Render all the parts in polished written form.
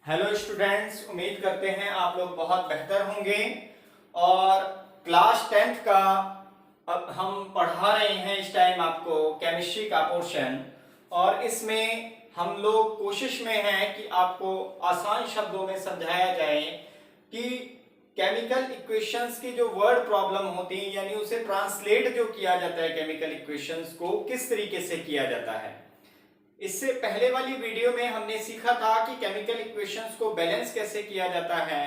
Hello students, उम्मीद करते हैं आप लोग बहुत बेहतर होंगे। और क्लास 10th का अब हम पढ़ा रहे हैं इस टाइम आपको केमिस्ट्री का पोर्शन। और इसमें हम लोग कोशिश में हैं कि आपको आसान शब्दों में समझाया जाए कि केमिकल इक्वेशंस की जो वर्ड प्रॉब्लम होती है, यानी उसे ट्रांसलेट जो किया जाता है केमिकल इक्वेशंस को, किस तरीके से किया जाता है। इससे पहले वाली वीडियो में हमने सीखा था कि केमिकल इक्वेशंस को बैलेंस कैसे किया जाता है।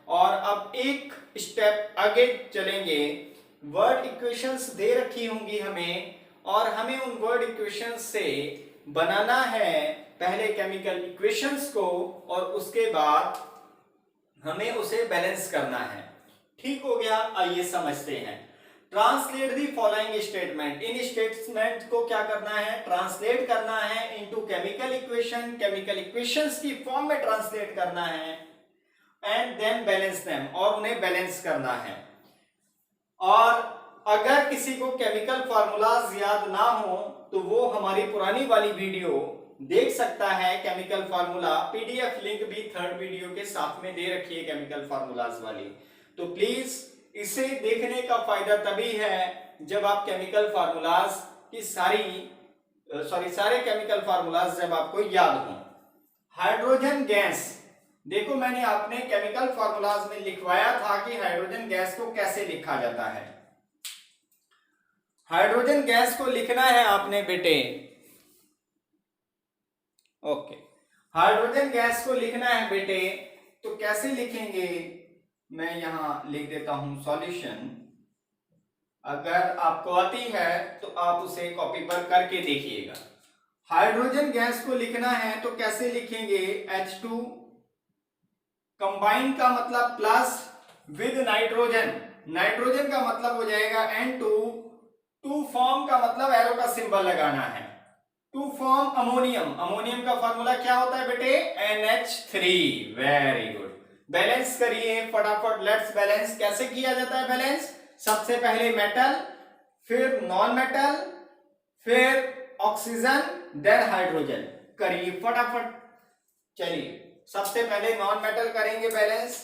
और अब एक स्टेप आगे चलेंगे। वर्ड इक्वेशंस दे रखी होंगी हमें, और हमें उन वर्ड इक्वेशंस से बनाना है पहले केमिकल इक्वेशंस को, और उसके बाद हमें उसे बैलेंस करना है। ठीक हो गया, आइए समझते हैं। Translate the following statement. In statement को क्या करना है? ट्रांसलेट करना है into chemical equation, chemical equations की फॉर्म में ट्रांसलेट करना है, एंड देन बैलेंस देम, और उन्हें बैलेंस करना है। और अगर किसी को केमिकल फार्मूलाज याद ना हो तो वो हमारी पुरानी वाली वीडियो देख सकता है। केमिकल फार्मूला पीडीएफ लिंक भी थर्ड वीडियो के साथ में दे रखी है केमिकल फार्मूलाज वाली। तो प्लीज इसे देखने का फायदा तभी है जब आप केमिकल फार्मूलाज की सारे केमिकल फार्मूलाज जब आपको याद हो। हाइड्रोजन गैस, देखो मैंने आपने केमिकल फार्मूलाज में लिखवाया था कि हाइड्रोजन गैस को कैसे लिखा जाता है। हाइड्रोजन गैस को लिखना है आपने बेटे, ओके। हाइड्रोजन गैस को लिखना है बेटे, तो कैसे लिखेंगे? मैं यहां लिख देता हूं सॉल्यूशन। अगर आपको आती है तो आप उसे कॉपी पर करके देखिएगा। हाइड्रोजन गैस को लिखना है तो कैसे लिखेंगे? H2 कंबाइन का मतलब प्लस विद नाइट्रोजन, नाइट्रोजन का मतलब हो जाएगा N2, टू फॉर्म का मतलब एरो का सिंबल लगाना है। टू फॉर्म अमोनियम, अमोनियम का फॉर्मूला क्या होता है बेटे? NH3। Very good. बैलेंस करिए फटाफट, लेट्स बैलेंस। कैसे किया जाता है बैलेंस? सबसे पहले मेटल, फिर नॉन मेटल, फिर ऑक्सीजन, देन हाइड्रोजन। करिए फटाफट। चलिए सबसे पहले नॉन मेटल करेंगे बैलेंस।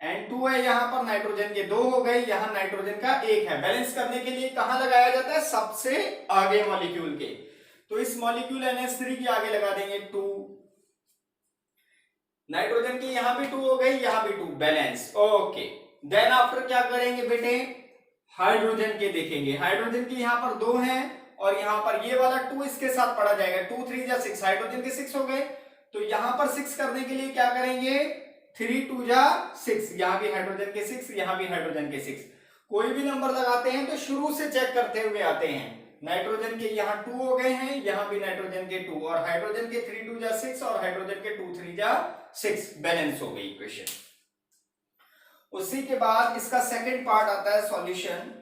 N2 है, यहां पर नाइट्रोजन के 2 हो गए, यहां नाइट्रोजन का 1 है। बैलेंस करने के लिए कहां लगाया जाता है? सबसे आगे मॉलिक्यूल के। तो इस मॉलिक्यूल NH3 के आगे लगा देंगे 2। नाइट्रोजन की यहां भी 2 हो गई, यहां भी 2, बैलेंस। ओके, देन आफ्टर क्या करेंगे बेटे? हाइड्रोजन के देखेंगे। हाइड्रोजन की यहां पर 2 है, और यहां पर ये वाला 2 इसके साथ पड़ा जाएगा। 2 3 जा 6, हाइड्रोजन के 6 हो गए। तो यहां पर 6 करने के लिए क्या करेंगे? 3 2 जा 6, यहां भी हाइड्रोजन के 6, यहां भी हाइड्रोजन के 6। कोई भी नंबर लगाते हैं तो शुरू से चेक करते हुए आते हैं। नाइट्रोजन के यहां 2 हो गए हैं, यहां भी नाइट्रोजन के 2, और हाइड्रोजन के 3 2 जा 6, और हाइड्रोजन के 2 3 जा 6, बैलेंस हो गई इक्वेशन। उसी के बाद इसका सेकंड पार्ट आता है solution.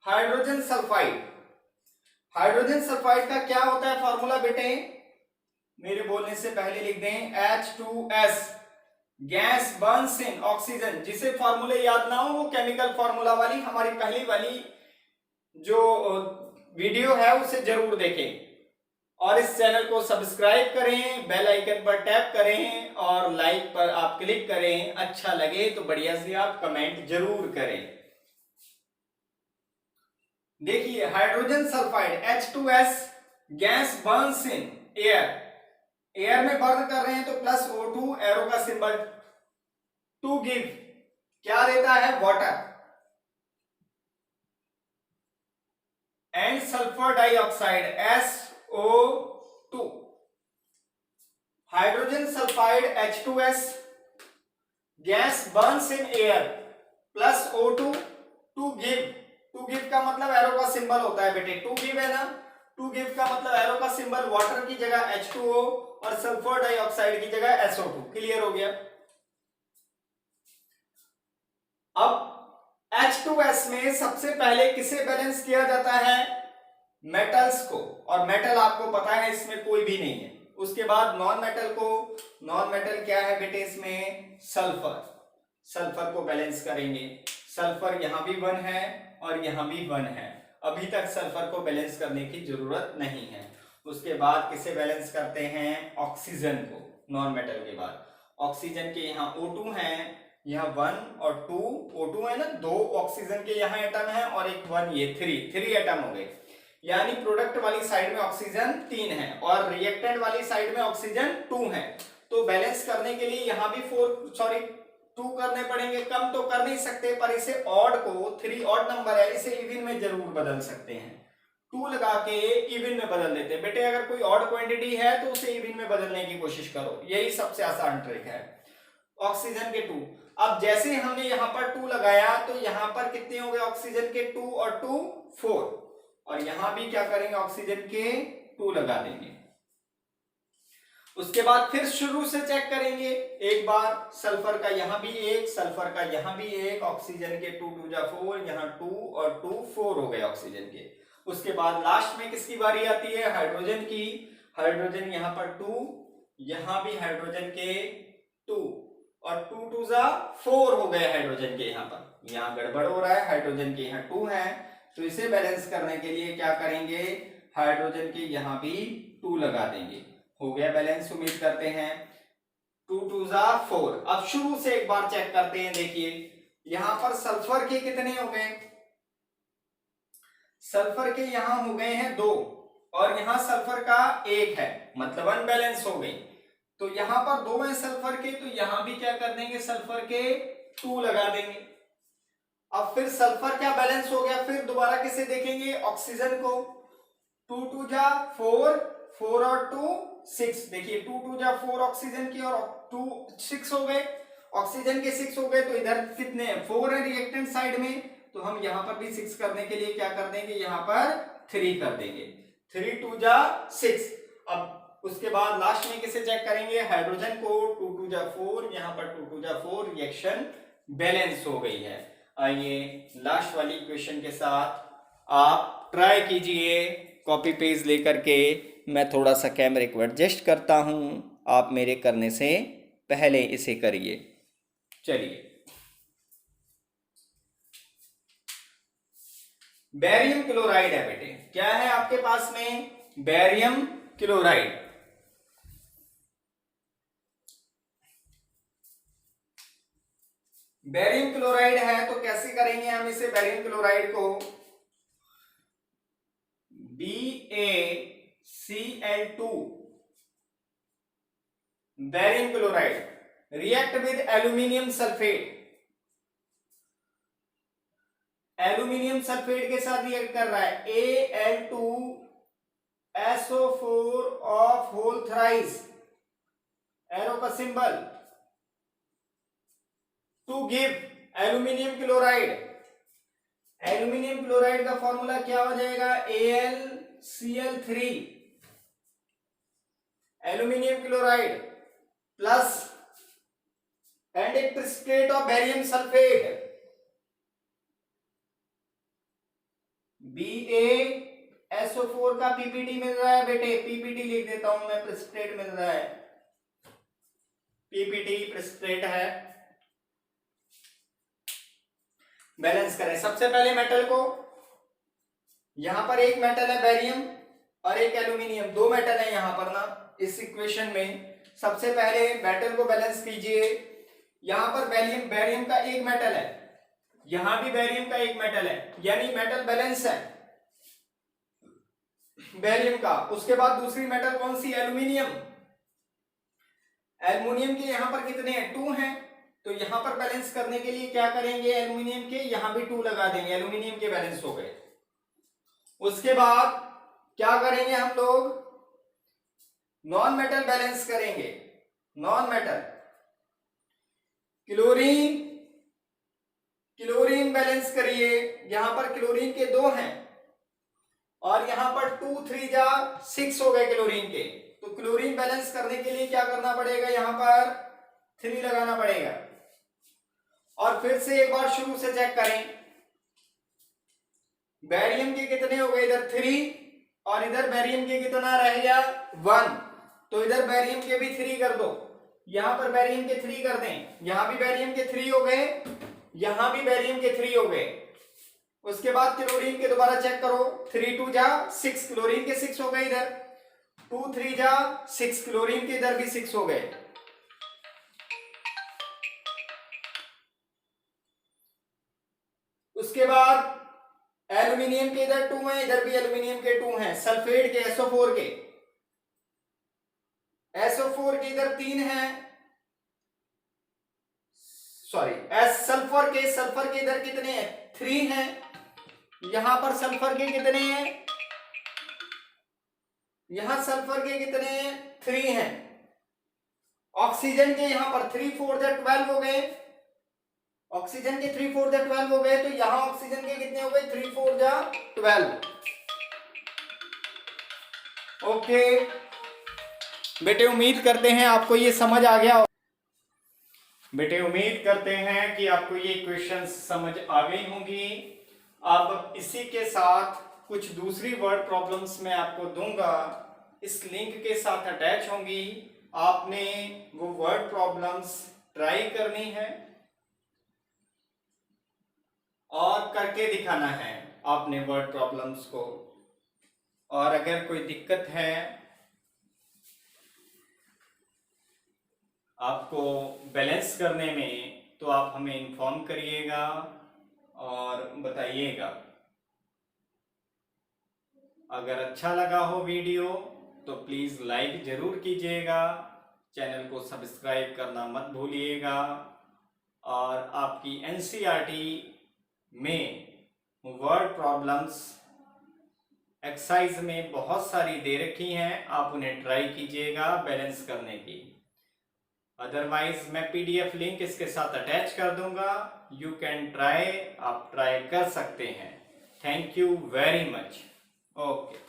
Hydrogen sulphide. Hydrogen sulphide का क्या होता है फॉर्मूला बेटे? मेरे बोलने से पहले लिख दें, H2S, गैस बर्न्स इन ऑक्सीजन। जिसे फॉर्मूले याद ना हो वो केमिकल फॉर्मूला वाली हमारी पहली वाली जो वीडियो है उसे जरूर देखें, और इस चैनल को सब्सक्राइब करें, बेल आइकन पर टैप करें, और लाइक पर आप क्लिक करें। अच्छा लगे तो बढ़िया से आप कमेंट जरूर करें। देखिए hydrogen sulphide H2S, gas burns in air, air में बर्न कर रहे हैं तो प्लस O2, एरो का सिंबल, टू गिव क्या देता है? Water. And sulphur dioxide SO2। Hydrogen sulphide H2S, gas burns in air, plus O2, to give. To give का मतलब एरो का सिंबल होता है बेटे, टू गिव है ना। टू गिव का मतलब एरो का सिंबल, वाटर की जगह H2O, और सल्फर डाइऑक्साइड की जगह SO2। क्लियर हो गया? अब H2S में सबसे पहले किसे बैलेंस किया जाता है? मेटल्स को, और मेटल आपको पता है इसमें कोई भी नहीं है। उसके बाद नॉन मेटल को। नॉन मेटल क्या है बेटे इसमें? सल्फर। सल्फर को बैलेंस करेंगे। सल्फर यहां भी 1 है और यहां भी 1 है। अभी तक सल्फर को बैलेंस करने की जरूरत नहीं है। उसके बाद किसे बैलेंस करते हैं, ऑक्सीजन को, नॉन मेटल के बाद। ऑक्सीजन के यहाँ O2 है, यहाँ 1 और 2, O2 है ना, 2 ऑक्सीजन के यहाँ एटम है और एक 1, ये 3 एटम हो गए। यानी प्रोडक्ट वाली साइड में ऑक्सीजन 3 है और रिएक्टेंट वाली साइड में ऑक्सीजन 2 है। तो बैलेंस करने के लिए यहाँ भी 2 करने पड़ेंगे। कम तो कर नहीं सकते, पर इसे ऑड को, 3 ऑड नंबर है, इसे इवन में जरूर बदल सकते हैं। 2 लगा के इवन में बदल देते हैं। बेटे अगर कोई ऑड क्वांटिटी है तो उसे इवन में बदलने की कोशिश करो, यही सबसे आसान ट्रिक है। ऑक्सीजन के 2, अब जैसे हमने यहाँ पर 2 लगाया तो यहाँ पर कितने हो गए ऑक्सीजन के 2 और 2 4, और यहां भी क्या करेंगे, ऑक्सीजन के 2 लगा देंगे। उसके बाद फिर शुरू से चेक करेंगे एक बार, सल्फर का यहां भी 1, सल्फर का यहां भी 1, ऑक्सीजन के 2 2 जा 4, यहां 2 और 2 4 हो गए ऑक्सीजन के। उसके बाद लास्ट में किसकी बारी आती है, हाइड्रोजन की। हाइड्रोजन यहां पर 2, यहां भी हाइड्रोजन के 2 और 2 2 जा 4 हो गए हाइड्रोजन के। यहां पर यहां गड़बड़ हो रहा है, हाइड्रोजन के यहां 2 है, तो इसे बैलेंस करने के लिए क्या करेंगे, हाइड्रोजन के यहां भी 2 लगा देंगे। हो गया बैलेंस, उम्मीद करते हैं। 2 2 जा 4। अब शुरू से एक बार चेक करते हैं। देखिए यहां पर सल्फर के कितने हो गए, सल्फर के यहां हो गए हैं 2 और यहां सल्फर का 1 है, मतलब अनबैलेंस हो गई। तो यहां पर 2 है सल्फर के, तो यहां भी क्या कर देंगे, सल्फर के 2 लगा देंगे। अब फिर सल्फर क्या बैलेंस हो गया, फिर दोबारा किसे देखेंगे, ऑक्सीजन को। 2 2 जा 4, 4 और 2 6। देखिए 2 2 जा 4 ऑक्सीजन की और 2 6 हो गए, ऑक्सीजन के 6 हो गए। तो इधर कितने हैं, 4 है रिएक्टेंट साइड में, तो हम यहां पर भी 6 करने के लिए क्या कर देंगे, यहां पर 3 कर देंगे। 3 2 जा 6। अब उसके बाद लास्ट में किसे चेक करेंगे, हाइड्रोजन को। 2 2 जा 4, यहां पर 2 2 जा 4, रिएक्शन बैलेंस हो गई है। आइए लास्ट वाली क्वेश्चन के साथ आप ट्राई कीजिए, कॉपी पेज लेकर के। मैं थोड़ा सा कैमरे को एडजस्ट करता हूं, आप मेरे करने से पहले इसे करिए। चलिए, बेरियम क्लोराइड है बेटे, क्या है आपके पास में, बेरियम क्लोराइड। बेरियम क्लोराइड है तो कैसे करेंगे हम इसे, बेरियम क्लोराइड को BaCl2, barium chloride react with aluminium sulphate, aluminium sulphate के साथ रिएक्ट कर रहा है। Al2SO4 of whole thrice, arrow का symbol, to give aluminium chloride. Aluminium chloride का फॉर्मूला क्या हो जाएगा, AlCl3, aluminium chloride plus and एक precipitate of barium sulphate, BaSO4 का पीपीटी मिल रहा है बेटे, पीपीटी लिख देता हूं मैं, प्रेसिपिटेट मिल रहा है, पीपीटी प्रेसिपिटेट है। बैलेंस करें सबसे पहले मेटल को, यहां पर एक मेटल है बेरियम और एक एल्यूमिनियम, 2 मेटल है यहां पर ना इस इक्वेशन में। सबसे पहले मेटल को बैलेंस कीजिए। यहां पर बेरियम का एक मेटल है, यहां भी बेरियम का एक मेटल है, यानी मेटल बैलेंस है बेरियम का। उसके बाद दूसरी मेटल कौन सी, एल्यूमिनियम। एल्यूमिनियम के यहां पर कितने हैं, 2 हैं, तो यहां पर बैलेंस करने के लिए क्या करेंगे, एल्यूमिनियम के यहां भी 2 लगा देंगे, एल्यूमिनियम के बैलेंस हो गए। उसके बाद क्या करेंगे हम लोग, नॉन मेटल बैलेंस करेंगे। नॉन मेटल क्लोरीन बैलेंस करिए। यहां पर क्लोरीन के 2 हैं और यहां पर 2 3 जा 6 हो गए क्लोरीन के। तो क्लोरीन बैलेंस करने के लिए क्या करना पड़ेगा, यहां पर 3 लगाना पड़ेगा। और फिर से एक बार शुरू से चेक करें, बेरियम के कितने हो गए, इधर 3 और इधर बेरियम के कितना रह गया, 1, तो इधर बेरियम के भी 3 कर दो, यहां पर बेरियम के 3 कर दें, यहां भी बेरियम के 3 हो गए, यहां भी बेरियम के 3 हो गए। उसके बाद क्लोरीन के दोबारा चेक करो, 3 2 जा 6, क्लोरीन के 6 हो गए इधर। 2 3 जा 6, क्लोरीन के इधर भी 6 हो गए। उसके बाद एल्यूमिनियम के इधर 2 हैं, इधर भी एल्यूमिनियम के 2 हैं। सल्फेट के SO4 के इधर 3 हैं, सॉरी सल्फर के इधर कितने हैं? 3 हैं। यहां पर सल्फर के कितने हैं? यहां सल्फर के कितने हैं? 3 हैं। ऑक्सीजन के यहां पर 3 4 जा 12 हो गए। ऑक्सीजन के 3 4 जा 12 हो गए, तो यहां ऑक्सीजन के कितने हो गए? 3 4 जा 12। ओके बेटे, उम्मीद करते हैं आपको ये समझ आ गया। बेटे उम्मीद करते हैं कि आपको ये क्वेश्चंस समझ आ गई होंगी। अब इसी के साथ कुछ दूसरी वर्ड प्रॉब्लम्स मैं आपको दूंगा, इस लिंक के साथ अटैच होंगी। आपने वो वर्ड प्रॉब्लम्स ट्राई करनी है और करके दिखाना है आपने वर्ड प्रॉब्लम्स को। और अगर कोई दिक्कत है आपको बैलेंस करने में, तो आप हमें इन्फॉर्म करिएगा और बताइएगा। अगर अच्छा लगा हो वीडियो तो प्लीज़ लाइक ज़रूर कीजिएगा, चैनल को सब्सक्राइब करना मत भूलिएगा। और आपकी NCERT में वर्ड प्रॉब्लम्स एक्सरसाइज में बहुत सारी दे रखी हैं, आप उन्हें ट्राई कीजिएगा बैलेंस करने की। अदरवाइज मैं PDF लिंक इसके साथ अटैच कर दूंगा, यू कैन ट्राई, आप ट्राई कर सकते हैं। Thank you very much. Okay.